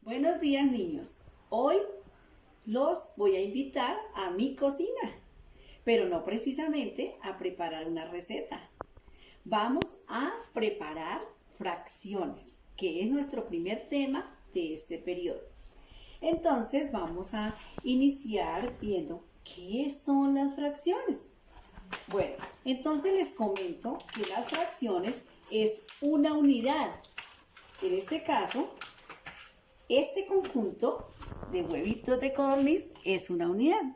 Buenos días, niños. Hoy los voy a invitar a mi cocina, pero no precisamente a preparar una receta. Vamos a preparar fracciones, que es nuestro primer tema de este periodo. Entonces vamos a iniciar viendo qué son las fracciones. Bueno, entonces les comento que las fracciones es una unidad. En este caso, este conjunto de huevitos de codorniz es una unidad.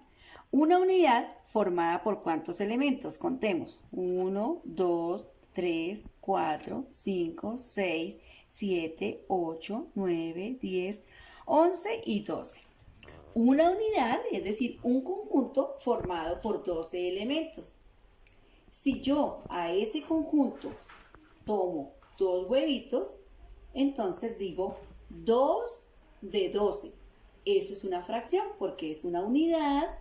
Una unidad formada por ¿cuántos elementos? Contemos. 1, 2, 3, 4, 5, 6, 7, 8, 9, 10, 11 y 12. Una unidad, es decir, un conjunto formado por 12 elementos. Si yo a ese conjunto tomo dos huevitos, entonces digo 2 de 12. Eso es una fracción porque es una unidad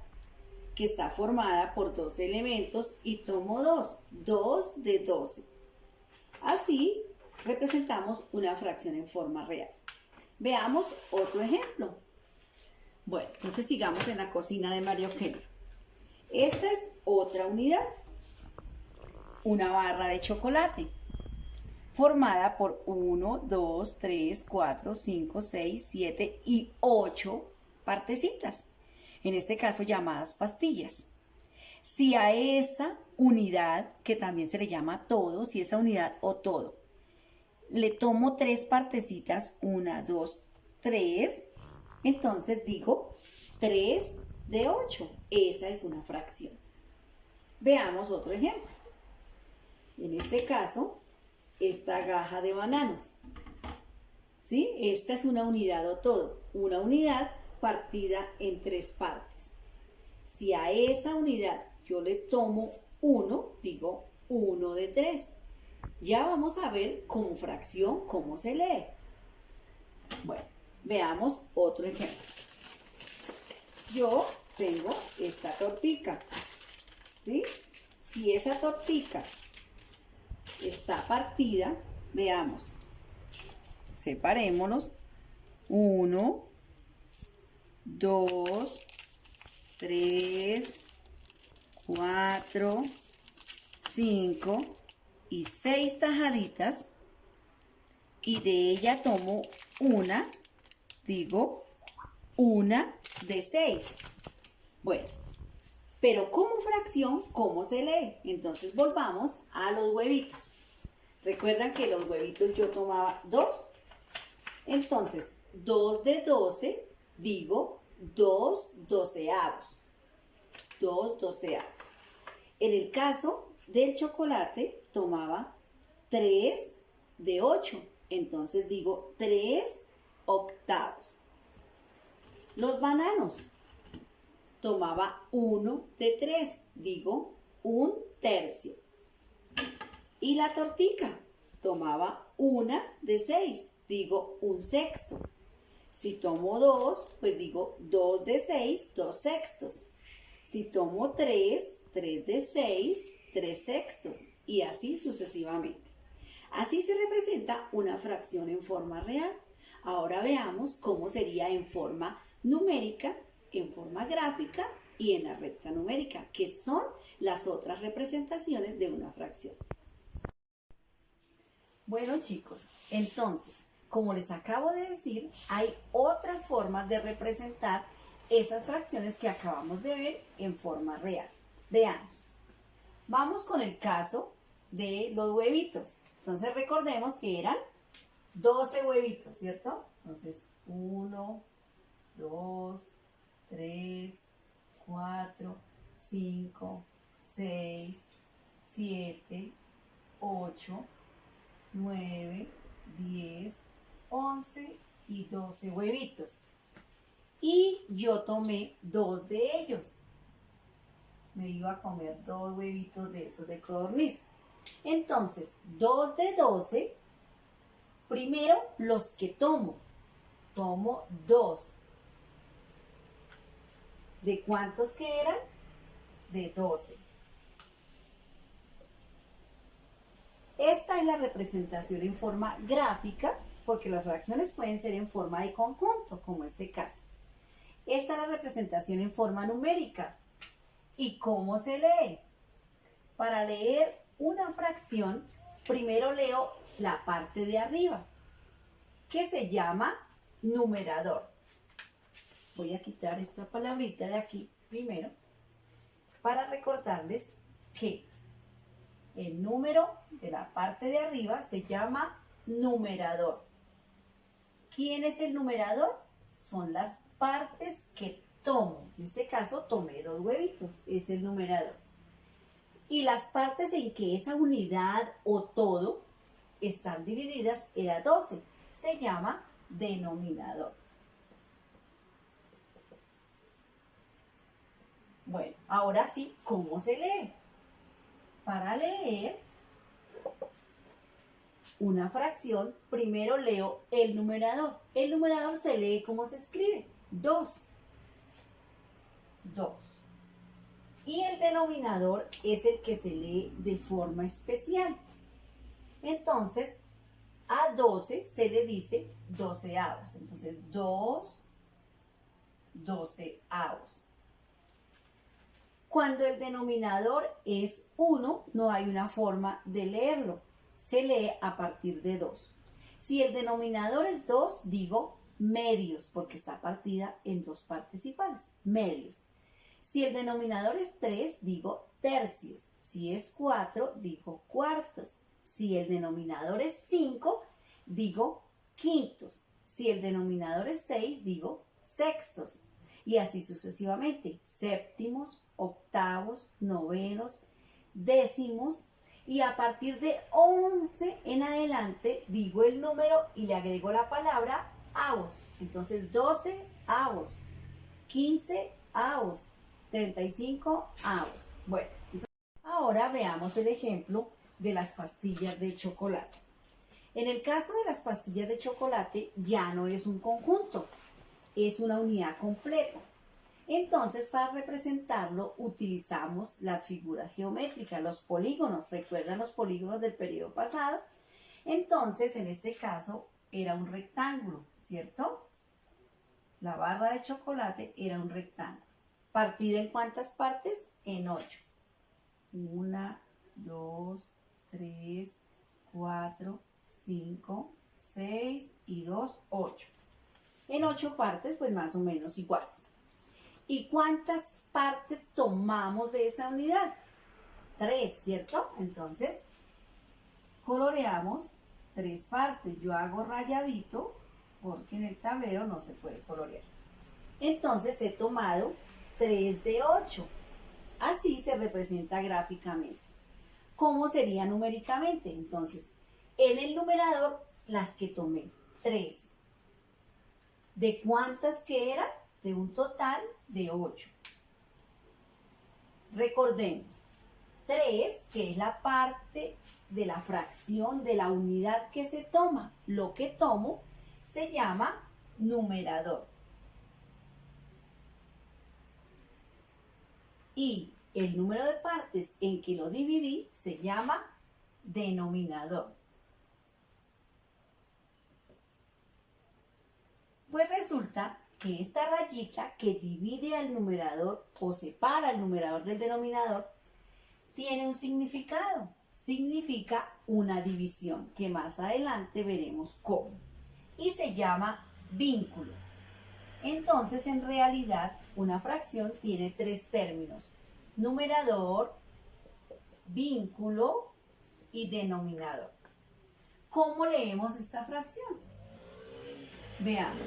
que está formada por 12 elementos y tomo 2 de 12. Así representamos una fracción en forma real. Veamos otro ejemplo. Bueno, entonces sigamos en la cocina de María Eugenia. Esta es otra unidad. Una barra de chocolate formada por 1, 2, 3, 4, 5, 6, 7 y 8 partecitas, en este caso llamadas pastillas. Si a esa unidad, que también se le llama todo, si esa unidad o todo, le tomo 3 partecitas, 1, 2, 3, entonces digo 3 de 8. Esa es una fracción. Veamos otro ejemplo. En este caso, esta gaja de bananos. ¿Sí? Esta es una unidad o todo. Una unidad partida en 3 partes. Si a esa unidad yo le tomo 1, digo 1 de 3. Ya vamos a ver como fracción cómo se lee. Bueno, veamos otro ejemplo. Yo tengo esta tortica. ¿Sí? Si esa tortica está partida, veamos, separémonos, 1, 2, 3, 4, 5 y 6 tajaditas, y de ella tomo una, digo, 1 de 6. Bueno, pero como fracción, ¿cómo se lee? Entonces volvamos a los huevitos. ¿Recuerdan que los huevitos yo tomaba 2? Entonces, 2 de 12, digo 2 doceavos. 2 doceavos. En el caso del chocolate, tomaba 3 de 8. Entonces digo 3 octavos. Los bananos. Tomaba 1 de 3, digo 1 tercio. Y la tortica, tomaba 1 de 6, digo 1 sexto. Si tomo 2, pues digo 2 de 6, 2 sextos. Si tomo 3, 3 de 6, 3 sextos. Y así sucesivamente. Así se representa una fracción en forma real. Ahora veamos cómo sería en forma numérica, en forma gráfica y en la recta numérica, que son las otras representaciones de una fracción. Bueno, chicos, entonces, como les acabo de decir, hay otras formas de representar esas fracciones que acabamos de ver en forma real. Veamos. Vamos con el caso de los huevitos. Entonces, recordemos que eran 12 huevitos, ¿cierto? Entonces, 1, 2, 3, 4, 5, 6, 7, 8, 9, 10, 11 y 12 huevitos. Y yo tomé 2 de ellos. Me iba a comer 2 huevitos de esos de codorniz. Entonces, 2 de 12, primero los que tomo. Tomo 2. ¿De cuántos que eran? De 12. Esta es la representación en forma gráfica porque las fracciones pueden ser en forma de conjunto, como este caso. Esta es la representación en forma numérica. ¿Y cómo se lee? Para leer una fracción, primero leo la parte de arriba, que se llama numerador. Voy a quitar esta palabrita de aquí primero, para recordarles que el número de la parte de arriba se llama numerador. ¿Quién es el numerador? Son las partes que tomo. En este caso tomé 2 huevitos, es el numerador. Y las partes en que esa unidad o todo están divididas era 12. Se llama denominador. Bueno, ahora sí, ¿cómo se lee? Para leer una fracción, primero leo el numerador. El numerador se lee como se escribe, 2. 2. Y el denominador es el que se lee de forma especial. Entonces, a 12 se le dice doceavos. Entonces, 2 doceavos. Cuando el denominador es 1, no hay una forma de leerlo. Se lee a partir de 2. Si el denominador es 2, digo medios, porque está partida en 2 partes iguales. Medios. Si el denominador es 3, digo tercios. Si es 4, digo cuartos. Si el denominador es 5, digo quintos. Si el denominador es 6, digo sextos. Y así sucesivamente, séptimos, octavos, novenos, décimos, y a partir de 11 en adelante digo el número y le agrego la palabra avos. Entonces 12 avos, 15 avos, 35 avos. Bueno, ahora veamos el ejemplo de las pastillas de chocolate. En el caso de las pastillas de chocolate ya no es un conjunto, es una unidad completa. Entonces, para representarlo, utilizamos las figuras geométricas, los polígonos. ¿Recuerdan los polígonos del periodo pasado? Entonces, en este caso, era un rectángulo, ¿cierto? La barra de chocolate era un rectángulo. ¿Partida en cuántas partes? En 8. 1, 2, 3, 4, 5, 6 y 2, 8. En 8 partes, pues más o menos iguales. ¿Y cuántas partes tomamos de esa unidad? 3, ¿cierto? Entonces, coloreamos 3 partes. Yo hago rayadito porque en el tablero no se puede colorear. Entonces, he tomado 3 de 8. Así se representa gráficamente. ¿Cómo sería numéricamente? Entonces, en el numerador, las que tomé, 3. ¿De cuántas que eran? De un total de 8. Recordemos, 3, que es la parte de la fracción de la unidad que se toma. Lo que tomo se llama numerador. Y el número de partes en que lo dividí se llama denominador. Pues resulta que esta rayita que divide al numerador o separa al numerador del denominador tiene un significado. Significa una división, que más adelante veremos cómo. Y se llama vínculo. Entonces, en realidad, una fracción tiene 3 términos: numerador, vínculo y denominador. ¿Cómo leemos esta fracción? Veamos.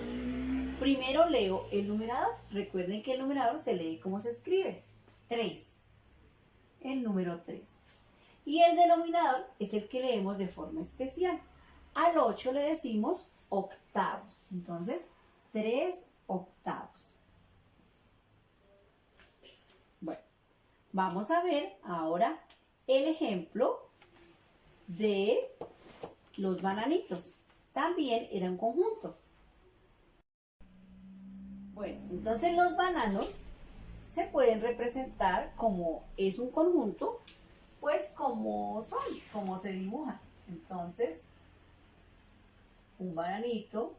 Primero leo el numerador. Recuerden que el numerador se lee como se escribe. 3. El número 3. Y el denominador es el que leemos de forma especial. Al 8 le decimos octavos. Entonces, 3 octavos. Bueno, vamos a ver ahora el ejemplo de los bananitos. También era un conjunto. Bueno, entonces los bananos se pueden representar como es un conjunto, pues como son, como se dibujan. Entonces, un bananito,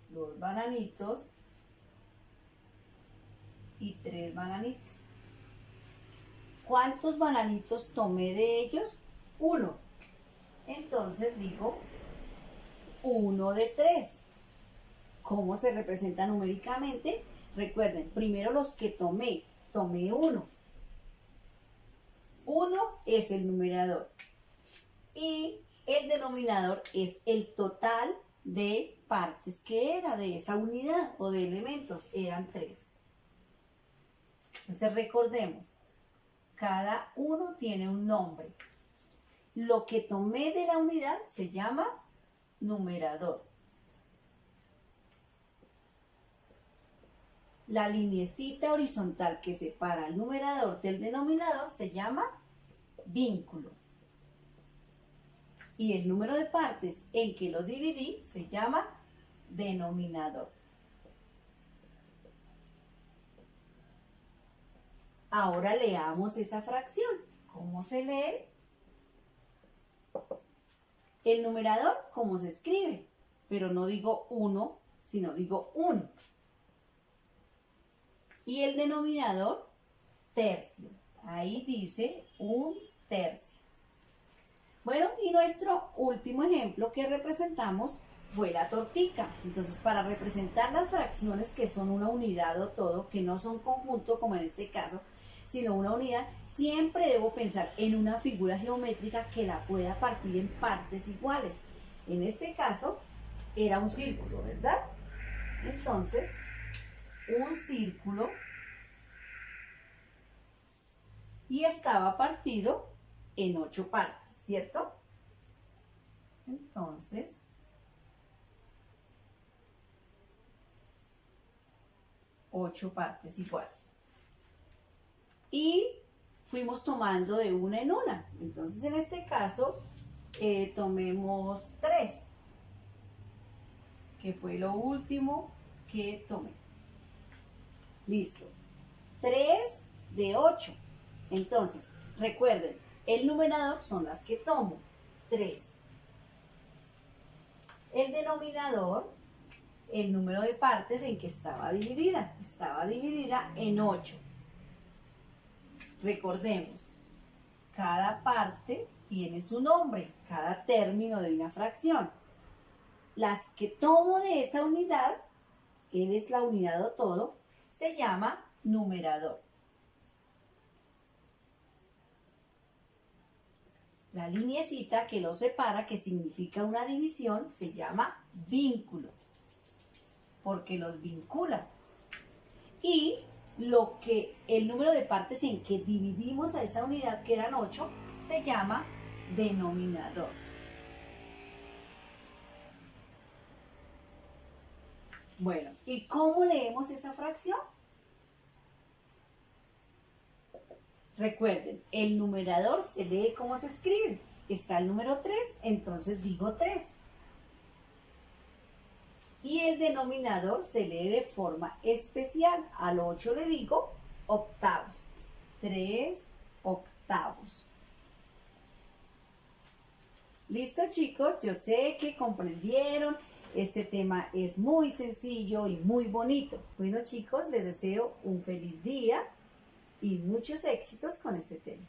dos bananitos y tres bananitos. ¿Cuántos bananitos tomé de ellos? Uno. Entonces digo 1 de 3. ¿Cómo se representa numéricamente? Recuerden, primero los que tomé 1. 1 es el numerador y el denominador es el total de partes que era de esa unidad o de elementos, eran 3. Entonces recordemos, cada uno tiene un nombre. Lo que tomé de la unidad se llama numerador. La lineecita horizontal que separa el numerador del denominador se llama vínculo. Y el número de partes en que lo dividí se llama denominador. Ahora leamos esa fracción. ¿Cómo se lee? El numerador, ¿cómo se escribe? Pero no digo 1, sino digo 1. Y el denominador, tercio. Ahí dice 1 tercio. Bueno, y nuestro último ejemplo que representamos fue la tortica. Entonces, para representar las fracciones que son una unidad o todo, que no son conjunto como en este caso, sino una unidad, siempre debo pensar en una figura geométrica que la pueda partir en partes iguales. En este caso, era un círculo, ¿verdad? Entonces, un círculo y estaba partido en 8 partes, ¿cierto? Entonces, ocho partes iguales. Y fuimos tomando de una en una. Entonces, en este caso, tomemos 3, que fue lo último que tomé. Listo. 3 de 8. Entonces, recuerden, el numerador son las que tomo, 3. El denominador, el número de partes en que estaba dividida en 8. Recordemos, cada parte tiene su nombre, cada término de una fracción. Las que tomo de esa unidad, él es la unidad o todo, se llama numerador. La lineecita que lo separa, que significa una división, se llama vínculo, porque los vincula. Y el número de partes en que dividimos a esa unidad, que eran 8, se llama denominador. Bueno, ¿y cómo leemos esa fracción? Recuerden, el numerador se lee como se escribe. Está el número 3, entonces digo 3. Y el denominador se lee de forma especial. Al 8 le digo octavos. 3 octavos. ¿Listo, chicos? Yo sé que comprendieron. Este tema es muy sencillo y muy bonito. Bueno, chicos, les deseo un feliz día y muchos éxitos con este tema.